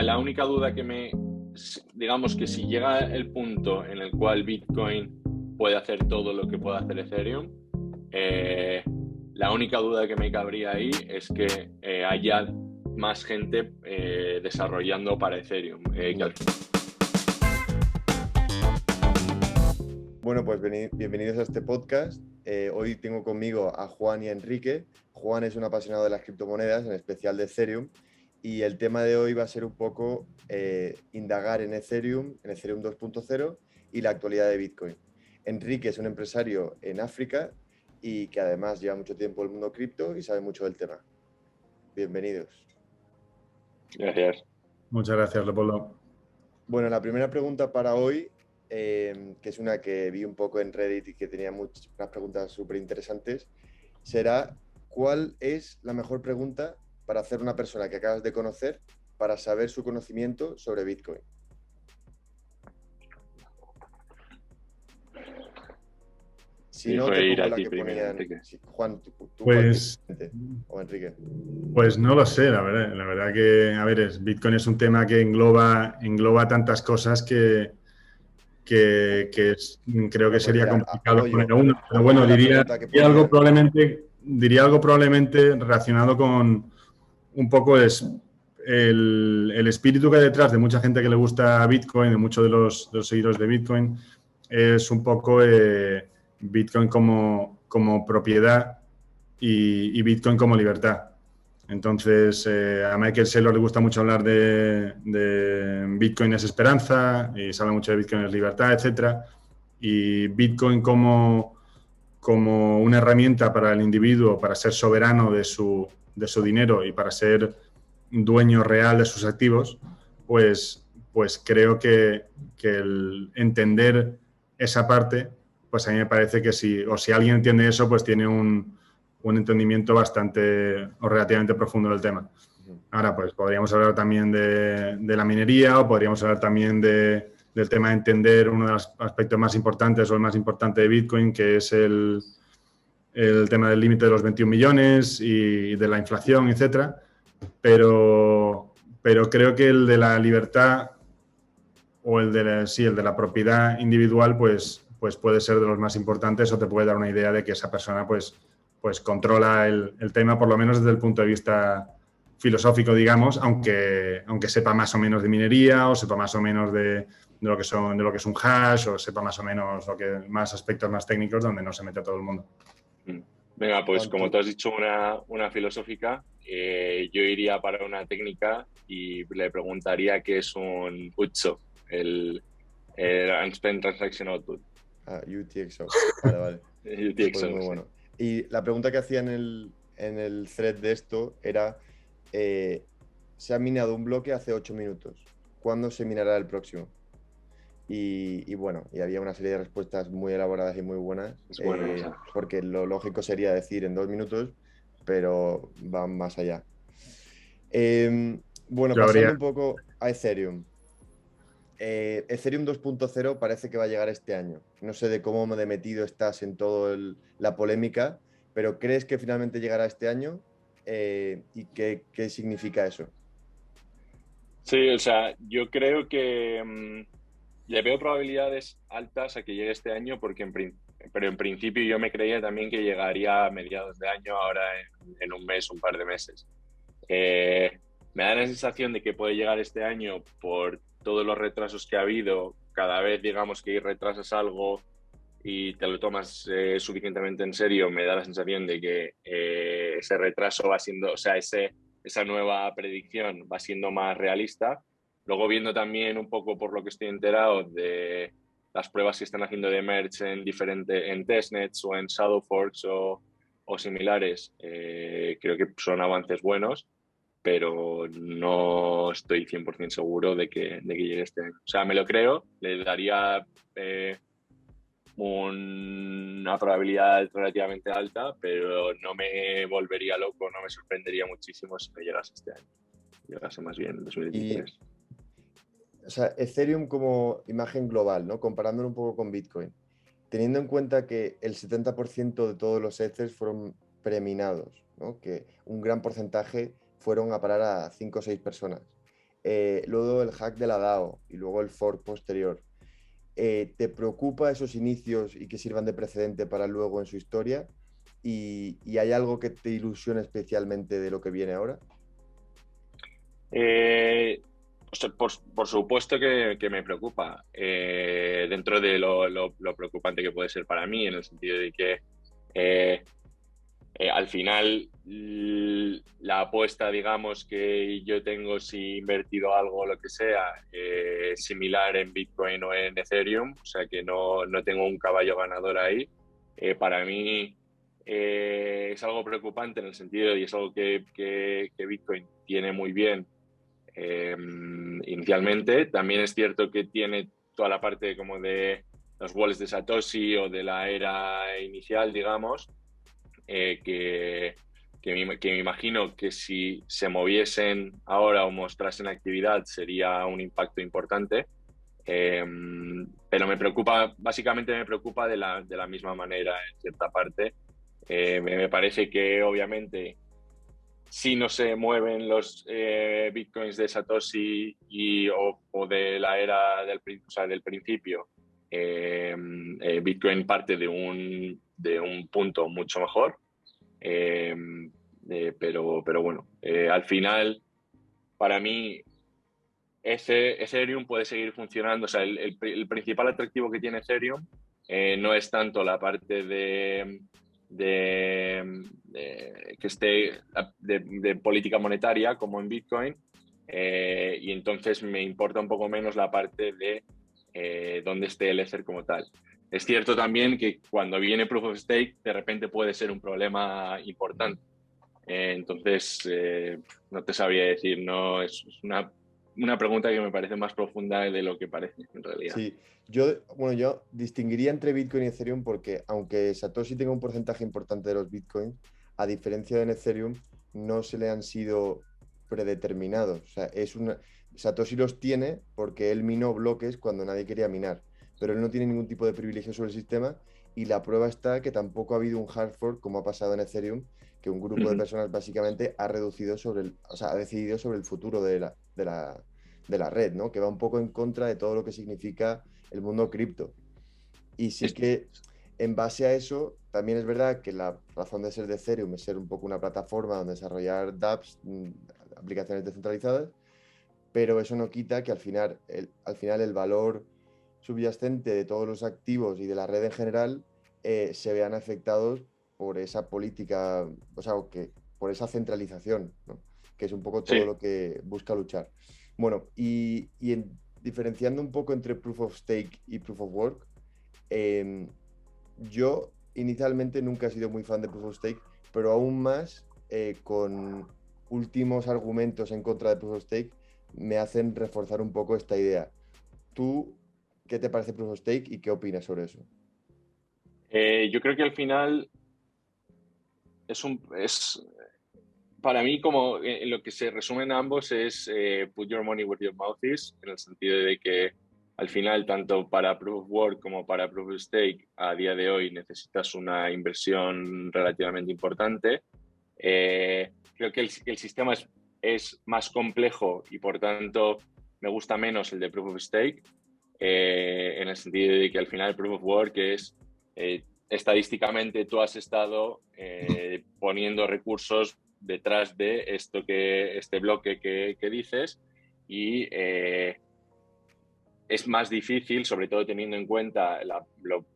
La única duda digamos que si llega el punto en el cual Bitcoin puede hacer todo lo que puede hacer Ethereum, la única duda que me cabría ahí es que haya más gente desarrollando para Ethereum. Bueno, pues bienvenidos a este podcast. Hoy tengo conmigo a Juan y a Enrique. Juan es un apasionado de las criptomonedas, en especial de Ethereum, y el tema de hoy va a ser un poco indagar en Ethereum 2.0 y la actualidad de Bitcoin. Enrique es un empresario en África y que además lleva mucho tiempo en el mundo cripto y sabe mucho del tema. Bienvenidos. Gracias. Muchas gracias, Leopoldo. Bueno, la primera pregunta para hoy, que es una que vi un poco en Reddit y que tenía unas preguntas súper interesantes, será: ¿cuál es la mejor pregunta para hacer una persona que acabas de conocer para saber su conocimiento sobre Bitcoin? Si no, te pongo la que ponían. Juan, ¿tú pues, o Enrique? Pues no lo sé, la verdad. La verdad que, a ver, Bitcoin es un tema que engloba tantas cosas que creo que sería complicado poner uno. Pero bueno, diría algo probablemente relacionado con un poco el espíritu que hay detrás de mucha gente que le gusta Bitcoin, de muchos de los seguidores de Bitcoin, es un poco Bitcoin como propiedad y Bitcoin como libertad. Entonces, a Michael Saylor le gusta mucho hablar de Bitcoin es esperanza, y se habla mucho de Bitcoin es libertad, etcétera. Y Bitcoin como una herramienta para el individuo, para ser soberano de su dinero y para ser dueño real de sus activos, pues creo que el entender esa parte, pues a mí me parece que si alguien entiende eso, pues tiene un entendimiento bastante o relativamente profundo del tema. Ahora, pues podríamos hablar también de la minería, o podríamos hablar también del tema de entender uno de los aspectos más importantes o el más importante de Bitcoin, que es el tema del límite de los 21 millones y de la inflación, etcétera. Pero creo que el de la libertad o el de la propiedad individual, pues puede ser de los más importantes, o te puede dar una idea de que esa persona pues controla el tema, por lo menos desde el punto de vista filosófico, digamos, aunque sepa más o menos de minería, o sepa más o menos de lo que es un hash, o sepa más o menos más aspectos más técnicos donde no se mete a todo el mundo. Venga, pues como tú has dicho una filosófica, yo iría para una técnica y le preguntaría qué es un UTXO, el Unspent Transaction Output. UTXO. Vale. UTXO, pues muy bueno. Y la pregunta que hacía en el thread de esto era: se ha minado un bloque hace 8 minutos. ¿Cuándo se minará el próximo? Y bueno, y había una serie de respuestas muy elaboradas y muy buenas. Porque lo lógico sería decir en 2 minutos, pero van más allá. Bueno, pasando un poco a Ethereum. Ethereum 2.0 parece que va a llegar este año. No sé de cómo de metido estás en toda la polémica, pero ¿crees que finalmente llegará este año? ¿Y qué significa eso? Sí, o sea, yo creo que le veo probabilidades altas a que llegue este año, pero en principio yo me creía también que llegaría a mediados de año, ahora en un mes, un par de meses. Me da la sensación de que puede llegar este año por todos los retrasos que ha habido. Cada vez, digamos, que retrasas algo y te lo tomas suficientemente en serio, me da la sensación de que ese retraso va siendo, o sea, esa nueva predicción va siendo más realista. Luego, viendo también un poco, por lo que estoy enterado, de las pruebas que están haciendo de merge en testnets o en shadow forks o similares, creo que son avances buenos, pero no estoy 100% seguro de que llegue este año. O sea, me lo creo, le daría una probabilidad relativamente alta, pero no me volvería loco, no me sorprendería muchísimo si me llegase este año. Llegase más bien en 2023. O sea, Ethereum como imagen global, ¿no? Comparándolo un poco con Bitcoin. Teniendo en cuenta que el 70% de todos los Ethers fueron preminados, ¿no? Que un gran porcentaje fueron a parar a 5 o 6 personas. luego el hack de la DAO y luego el fork posterior. ¿Te preocupa esos inicios y que sirvan de precedente para luego en su historia? ¿Y hay algo que te ilusione especialmente de lo que viene ahora? O sea, por supuesto que me preocupa, dentro de lo preocupante que puede ser para mí, en el sentido de que eh, al final la apuesta, digamos, que yo tengo si he invertido algo o lo que sea, similar en Bitcoin o en Ethereum, o sea que no tengo un caballo ganador ahí. Para mí es algo preocupante en el sentido, y es algo que Bitcoin tiene muy bien inicialmente. También es cierto que tiene toda la parte como de los wallets de Satoshi o de la era inicial, digamos, que me imagino que si se moviesen ahora o mostrasen actividad sería un impacto importante. Eh, pero me preocupa, básicamente me preocupa de la misma manera en cierta parte. Me parece que obviamente si no se mueven los bitcoins de Satoshi o de la era o sea, del principio, Bitcoin parte de un punto mucho mejor. Eh, pero bueno, al final, para mí, Ethereum puede seguir funcionando. O sea, el principal atractivo que tiene Ethereum no es tanto la parte que esté de política monetaria como en Bitcoin, y entonces me importa un poco menos la parte de dónde esté el Ether como tal. Es cierto también que cuando viene Proof of Stake, de repente puede ser un problema importante. Entonces, no te sabría decir, no es una pregunta que me parece más profunda de lo que parece en realidad. Sí, yo distinguiría entre Bitcoin y Ethereum porque aunque Satoshi tenga un porcentaje importante de los Bitcoins, a diferencia de en Ethereum, no se le han sido predeterminados. O sea, Satoshi los tiene porque él minó bloques cuando nadie quería minar, pero él no tiene ningún tipo de privilegio sobre el sistema y la prueba está que tampoco ha habido un hard fork como ha pasado en Ethereum, que un grupo de personas básicamente ha reducido o sea, ha decidido sobre el futuro de la red, ¿no? Que va un poco en contra de todo lo que significa el mundo cripto. Y sí Es- que en base a eso, también es verdad que la razón de ser de Ethereum es ser un poco una plataforma donde desarrollar dApps, aplicaciones descentralizadas, pero eso no quita que al final el valor subyacente de todos los activos y de la red en general se vean afectados por esa política, o sea, por esa centralización, ¿no? Que es un poco todo sí, lo que busca luchar. Bueno, diferenciando un poco entre Proof of Stake y Proof of Work, eh, yo inicialmente nunca he sido muy fan de Proof of Stake, pero aún más con últimos argumentos en contra de Proof of Stake me hacen reforzar un poco esta idea. ¿Tú qué te parece Proof of Stake y qué opinas sobre eso? yo creo que al final es para mí como lo que se resume en ambos es put your money where your mouth is, en el sentido de que al final, tanto para Proof of Work como para Proof of Stake, a día de hoy necesitas una inversión relativamente importante. Creo que el sistema es más complejo y por tanto me gusta menos el de Proof of Stake, en el sentido de que al final el Proof of Work es estadísticamente tú has estado poniendo recursos detrás de este bloque que dices, y es más difícil, sobre todo teniendo en cuenta la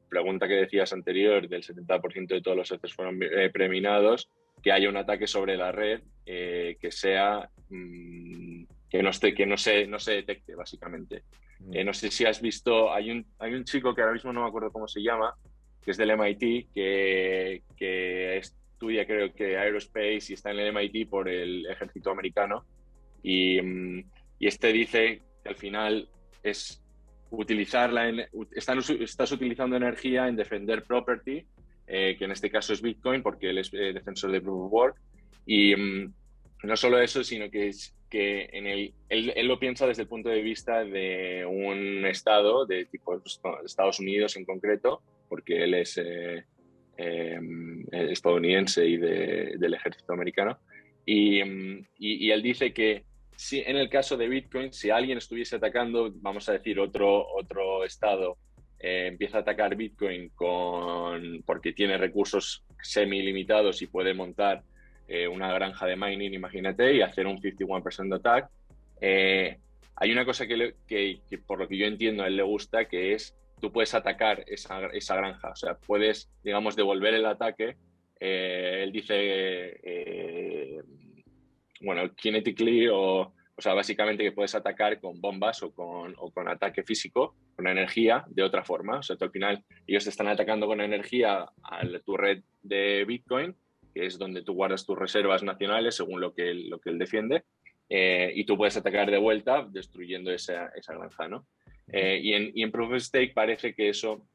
pregunta que decías anterior del 70% de todos los ETHs fueron preminados, que haya un ataque sobre la red que sea que no se detecte, básicamente. No sé si has visto, hay un chico que ahora mismo no me acuerdo cómo se llama, que es del MIT, que estudia, creo que aerospace, y está en el MIT por el ejército americano, y este dice que al final es estás utilizando energía en defender property, que en este caso es Bitcoin, porque él es defensor de Proof of Work. Y no solo eso, sino que él lo piensa desde el punto de vista de un estado, de tipo Estados Unidos en concreto, porque él es estadounidense y del ejército americano. Y él dice que si en el caso de Bitcoin, si alguien estuviese atacando, vamos a decir, otro estado, empieza a atacar Bitcoin porque tiene recursos semi ilimitados y puede montar una granja de mining, imagínate, y hacer un 51% attack. Hay una cosa que por lo que yo entiendo a él le gusta, que es tú puedes atacar esa granja, o sea, puedes, digamos, devolver el ataque. Él dice, bueno, kinetically o sea, básicamente que puedes atacar con bombas o con ataque físico, con energía, de otra forma. O sea, tú, al final ellos te están atacando con energía a tu red de Bitcoin, que es donde tú guardas tus reservas nacionales según lo que él defiende, y tú puedes atacar de vuelta destruyendo esa granja, ¿no? Y en Proof of Stake parece que eso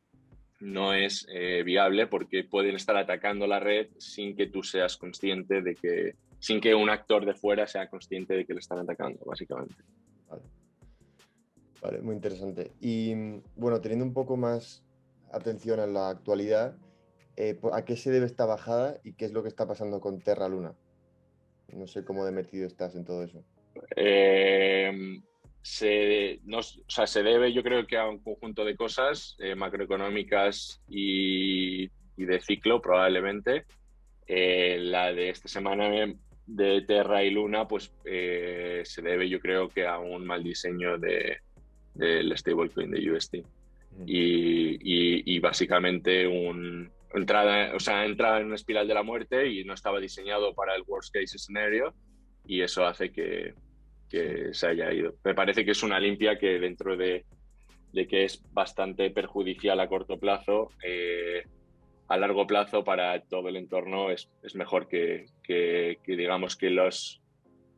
no es viable porque pueden estar atacando la red sin que tú seas consciente sin que un actor de fuera sea consciente de que le están atacando, básicamente. Vale, muy interesante. Y bueno, teniendo un poco más atención a la actualidad, ¿a qué se debe esta bajada y qué es lo que está pasando con Terra Luna? No sé cómo de metido estás en todo eso. Se debe, yo creo, que a un conjunto de cosas macroeconómicas y de ciclo, probablemente. La de esta semana de Terra y Luna, pues se debe, yo creo, que a un mal diseño del stablecoin de USD. Y básicamente entrada en una espiral de la muerte y no estaba diseñado para el worst case scenario, y eso hace que se haya ido. Me parece que es una limpia que, dentro de que es bastante perjudicial a corto plazo, a largo plazo para todo el entorno es mejor que digamos que los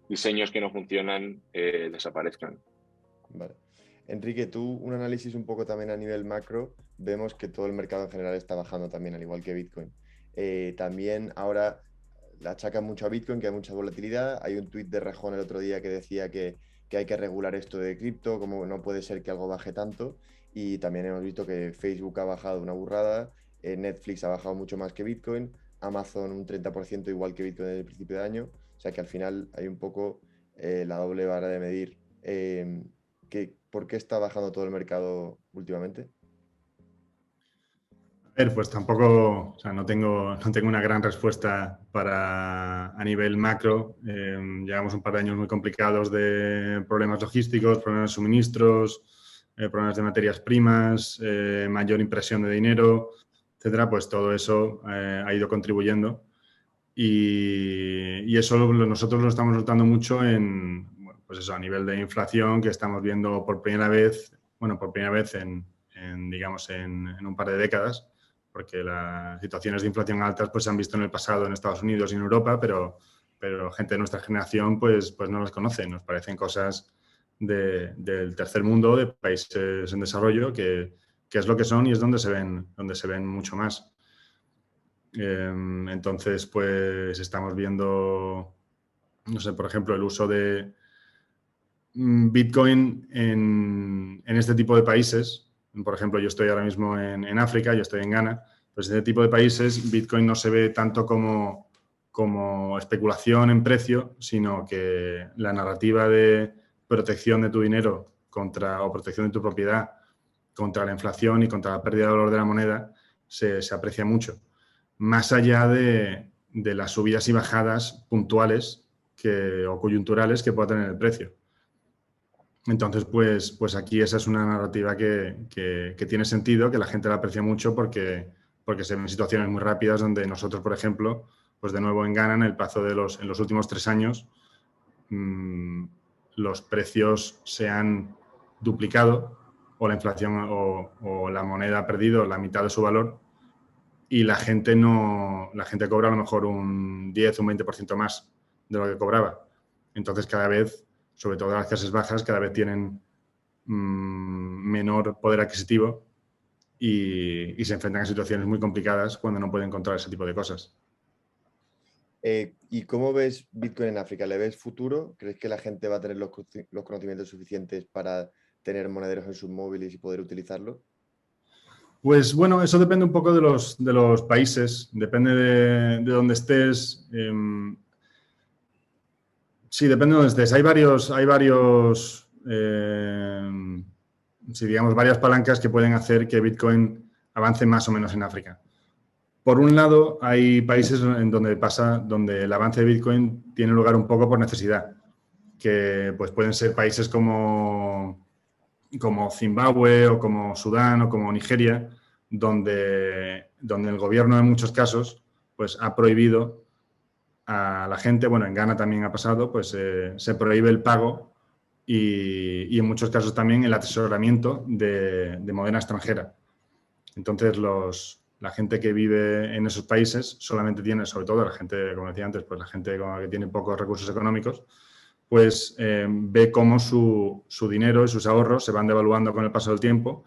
diseños que no funcionan desaparezcan. Vale. Enrique, tú, un análisis un poco también a nivel macro, vemos que todo el mercado en general está bajando también, al igual que Bitcoin. También ahora la achacan mucho a Bitcoin, que hay mucha volatilidad. Hay un tuit de Rejón el otro día que decía que hay que regular esto de cripto, como no puede ser que algo baje tanto. Y también hemos visto que Facebook ha bajado una burrada, Netflix ha bajado mucho más que Bitcoin, Amazon un 30% igual que Bitcoin desde el principio de año. O sea que al final hay un poco la doble vara de medir. ¿Por qué está bajando todo el mercado últimamente? A ver, pues tampoco, o sea, no tengo una gran respuesta a nivel macro. Llevamos un par de años muy complicados de problemas logísticos, problemas de suministros, problemas de materias primas, mayor impresión de dinero, etcétera. Pues todo eso ha ido contribuyendo, y eso nosotros lo estamos notando mucho pues eso, a nivel de inflación, que estamos viendo por primera vez digamos, en un par de décadas, porque las situaciones de inflación altas pues se han visto en el pasado en Estados Unidos y en Europa, pero gente de nuestra generación pues no las conoce. Nos parecen cosas del tercer mundo, de países en desarrollo, que es lo que son y es donde se ven mucho más. Entonces, pues estamos viendo, no sé, por ejemplo, el uso de Bitcoin en este tipo de países. Por ejemplo, yo estoy ahora mismo en África, yo estoy en Ghana. Pues en este tipo de países Bitcoin no se ve tanto como especulación en precio, sino que la narrativa de protección de tu dinero o protección de tu propiedad contra la inflación y contra la pérdida de valor de la moneda se aprecia mucho. Más allá de las subidas y bajadas puntuales o coyunturales que pueda tener el precio. Entonces, pues aquí esa es una narrativa que tiene sentido, que la gente la aprecia mucho porque se ven situaciones muy rápidas donde nosotros, por ejemplo, pues de nuevo en Ghana, en los últimos 3 años, los precios se han duplicado, o la inflación o la moneda ha perdido la mitad de su valor, y la gente cobra a lo mejor un 10 o un 20% más de lo que cobraba. Entonces, cada vez, sobre todo las clases bajas, cada vez tienen menor poder adquisitivo y se enfrentan a situaciones muy complicadas cuando no pueden encontrar ese tipo de cosas. ¿Y cómo ves Bitcoin en África? ¿Le ves futuro? ¿Crees que la gente va a tener los conocimientos suficientes para tener monederos en sus móviles y poder utilizarlo? Pues bueno, eso depende un poco de los países, depende de dónde estés. Sí, depende de dónde estés. Sí, digamos, varias palancas que pueden hacer que Bitcoin avance más o menos en África. Por un lado, hay países en donde el avance de Bitcoin tiene lugar un poco por necesidad, que pues pueden ser países como Zimbabue o como Sudán o como Nigeria, donde el gobierno en muchos casos pues ha prohibido a la gente, bueno, en Ghana también ha pasado, pues se prohíbe el pago y en muchos casos también el atesoramiento de moneda extranjera. Entonces, la gente que vive en esos países solamente tiene, sobre todo la gente, como decía antes, pues la gente que tiene pocos recursos económicos, pues ve cómo su dinero y sus ahorros se van devaluando con el paso del tiempo,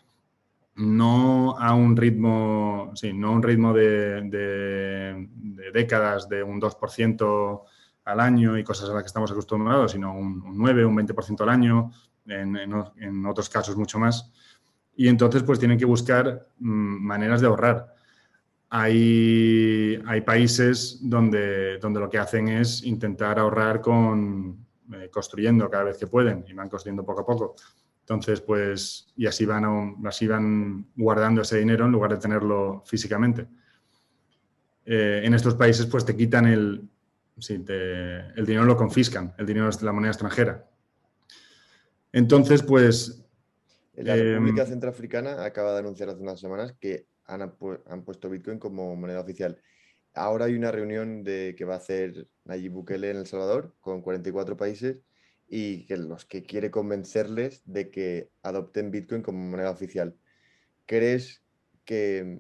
no a un ritmo, sí, no a un ritmo de décadas de un 2% al año y cosas a las que estamos acostumbrados, sino un 9, un 20% al año, en otros casos mucho más. Y entonces pues tienen que buscar maneras de ahorrar. Hay países donde lo que hacen es intentar ahorrar construyendo cada vez que pueden y van construyendo poco a poco. Entonces, pues, y así van guardando ese dinero en lugar de tenerlo físicamente. En estos países, pues te quitan el dinero, lo confiscan, el dinero es la moneda extranjera. Entonces, pues... La República Centroafricana acaba de anunciar hace unas semanas que han puesto Bitcoin como moneda oficial. Ahora hay una reunión que va a hacer Nayib Bukele en El Salvador con 44 países y que los que quiere convencerles de que adopten Bitcoin como moneda oficial. ¿Crees que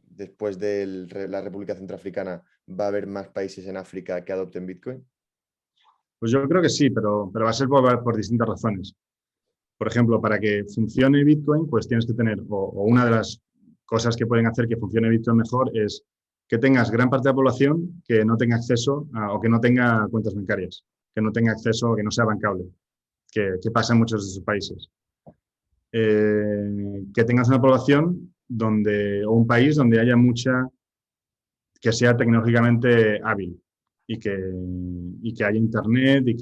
después de la República Centroafricana va a haber más países en África que adopten Bitcoin? Pues yo creo que sí, pero va a ser por distintas razones. Por ejemplo, para que funcione Bitcoin, pues tienes que tener, o una de las cosas que pueden hacer que funcione Bitcoin mejor es que tengas gran parte de la población que no tenga acceso o que no tenga cuentas bancarias, que no tenga acceso, que no sea bancable, que pasa en muchos de esos países. Que tengas una población o un país donde haya que sea tecnológicamente hábil y que haya internet y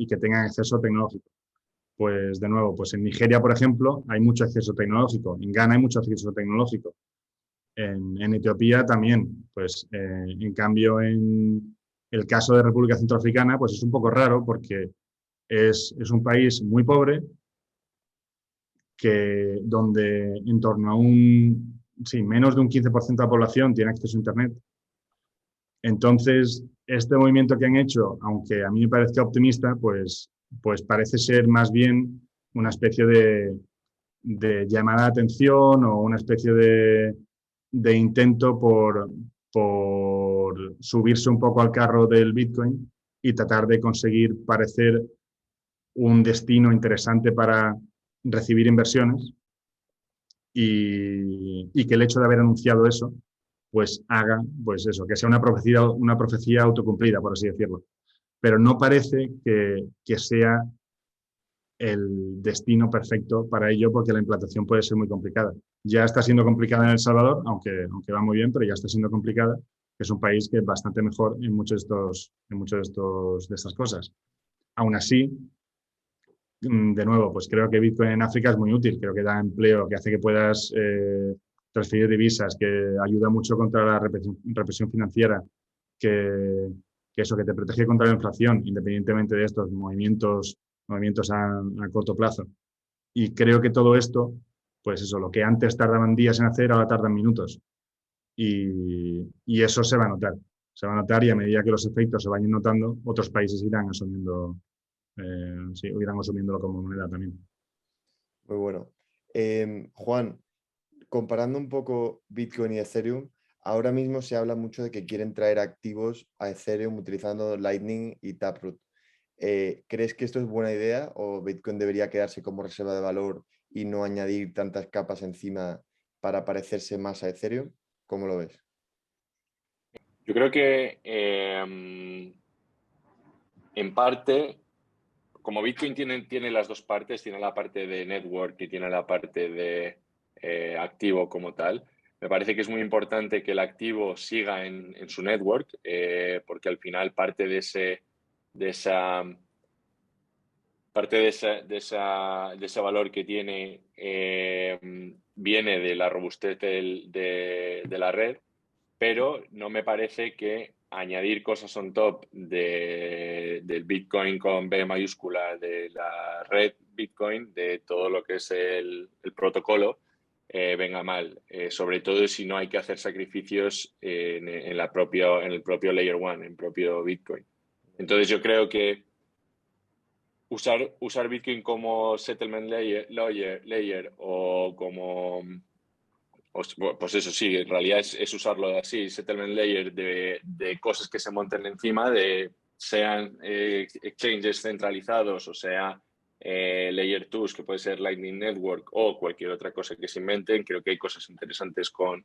que tengan acceso tecnológico. Pues de nuevo, pues en Nigeria, por ejemplo, hay mucho acceso tecnológico, en Ghana hay mucho acceso tecnológico, en Etiopía también, pues en cambio en el caso de República Centroafricana, pues es un poco raro porque es un país muy pobre donde en torno a menos de un 15% de la población tiene acceso a Internet. Entonces, este movimiento que han hecho, aunque a mí me parezca optimista, pues parece ser más bien una especie de llamada de atención o una especie de intento por subirse un poco al carro del Bitcoin y tratar de conseguir parecer un destino interesante para recibir inversiones y que el hecho de haber anunciado eso pues haga, pues eso, que sea una profecía autocumplida, por así decirlo. Pero no parece que sea el destino perfecto para ello porque la implantación puede ser muy complicada. Ya está siendo complicada en El Salvador, aunque va muy bien, pero ya está siendo complicada, que es un país que es bastante mejor en muchos de estas cosas. Aún así, de nuevo, pues creo que Bitcoin en África es muy útil, creo que da empleo, que hace que puedas transferir divisas, que ayuda mucho contra la represión financiera, que eso, que te protege contra la inflación, independientemente de estos movimientos a corto plazo. Y creo que todo esto, pues eso, lo que antes tardaban días en hacer, ahora tardan minutos. Y eso se va a notar. Se va a notar y a medida que los efectos se vayan notando, otros países irán irán asumiéndolo como moneda también. Muy bueno. Juan, comparando un poco Bitcoin y Ethereum, ahora mismo se habla mucho de que quieren traer activos a Ethereum utilizando Lightning y Taproot. ¿Crees que esto es buena idea o Bitcoin debería quedarse como reserva de valor y no añadir tantas capas encima para parecerse más a Ethereum? ¿Cómo lo ves? Yo creo que en parte, como Bitcoin tiene las dos partes, tiene la parte de network y tiene la parte de activo como tal, me parece que es muy importante que el activo siga en su network, porque al final parte de esa parte de ese valor que tiene viene de la robustez de la red, pero no me parece que añadir cosas on top del Bitcoin con B mayúscula, de la red Bitcoin, de todo lo que es el protocolo, venga mal. Sobre todo si no hay que hacer sacrificios en el propio Layer 1, en el propio Bitcoin. Entonces yo creo que usar Bitcoin como settlement layer o como... Pues eso sí, en realidad es usarlo así, settlement layer de cosas que se monten encima, sean exchanges centralizados o sea layer 2, que puede ser Lightning Network o cualquier otra cosa que se inventen. Creo que hay cosas interesantes con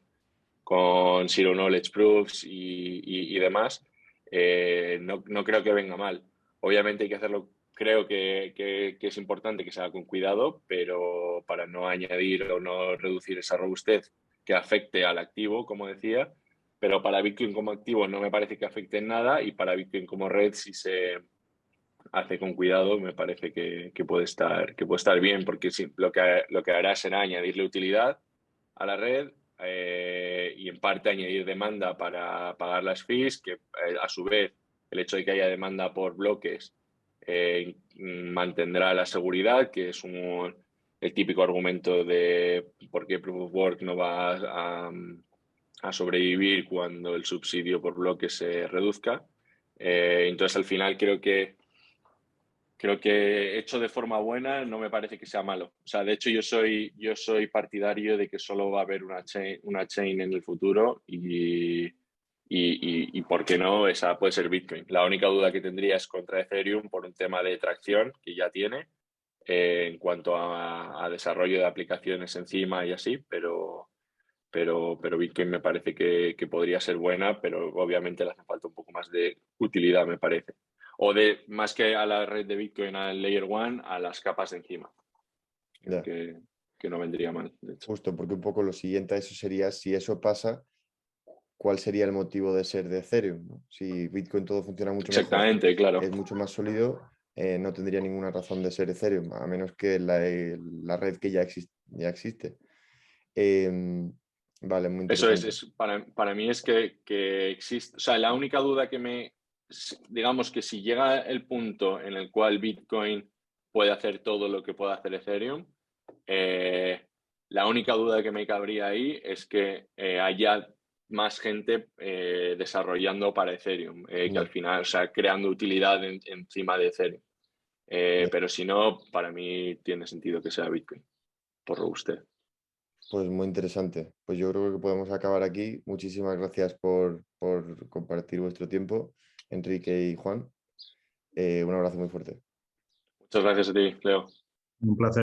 Zero Knowledge Proofs y demás. No creo que venga mal. Obviamente hay que hacerlo. Creo que es importante que se haga con cuidado, pero para no añadir o no reducir esa robustez que afecte al activo, como decía. Pero para Bitcoin como activo no me parece que afecte en nada, y para Bitcoin como red, si se hace con cuidado, me parece que puede estar bien, porque lo que hará será añadirle utilidad a la red, y en parte añadir demanda para pagar las fees, que a su vez el hecho de que haya demanda por bloques mantendrá la seguridad, que es el típico argumento de por qué Proof of Work no va a sobrevivir cuando el subsidio por bloque se reduzca. Entonces, al final, creo que hecho de forma buena no me parece que sea malo. O sea, de hecho, yo soy partidario de que solo va a haber una chain en el futuro, y ¿por qué no? Esa puede ser Bitcoin. La única duda que tendría es contra Ethereum por un tema de tracción que ya tiene, en cuanto a desarrollo de aplicaciones encima y así, pero Bitcoin me parece que podría ser buena, pero obviamente le hace falta un poco más de utilidad, me parece. O más que a la red de Bitcoin, al Layer 1, a las capas de encima. Creo Ya. que no vendría mal, de hecho. Justo, porque un poco lo siguiente a eso sería, si eso pasa, ¿cuál sería el motivo de ser de Ethereum, ¿no? Si Bitcoin todo funciona mucho mejor, Exactamente, claro. es mucho más sólido, no tendría ninguna razón de ser Ethereum, a menos que la red que ya existe. Vale, muy Eso interesante. para mí es que existe. O sea, la única duda digamos que si llega el punto en el cual Bitcoin puede hacer todo lo que puede hacer Ethereum, la única duda que me cabría ahí es que haya más gente desarrollando para Ethereum, que al Ya, final, o sea, creando utilidad encima de Ethereum. ya. Pero si no, para mí tiene sentido que sea Bitcoin, por robustez. Pues muy interesante. Pues yo creo que podemos acabar aquí. Muchísimas gracias por compartir vuestro tiempo, Enrique y Juan. Un abrazo muy fuerte. Muchas gracias a ti, Leo. Un placer.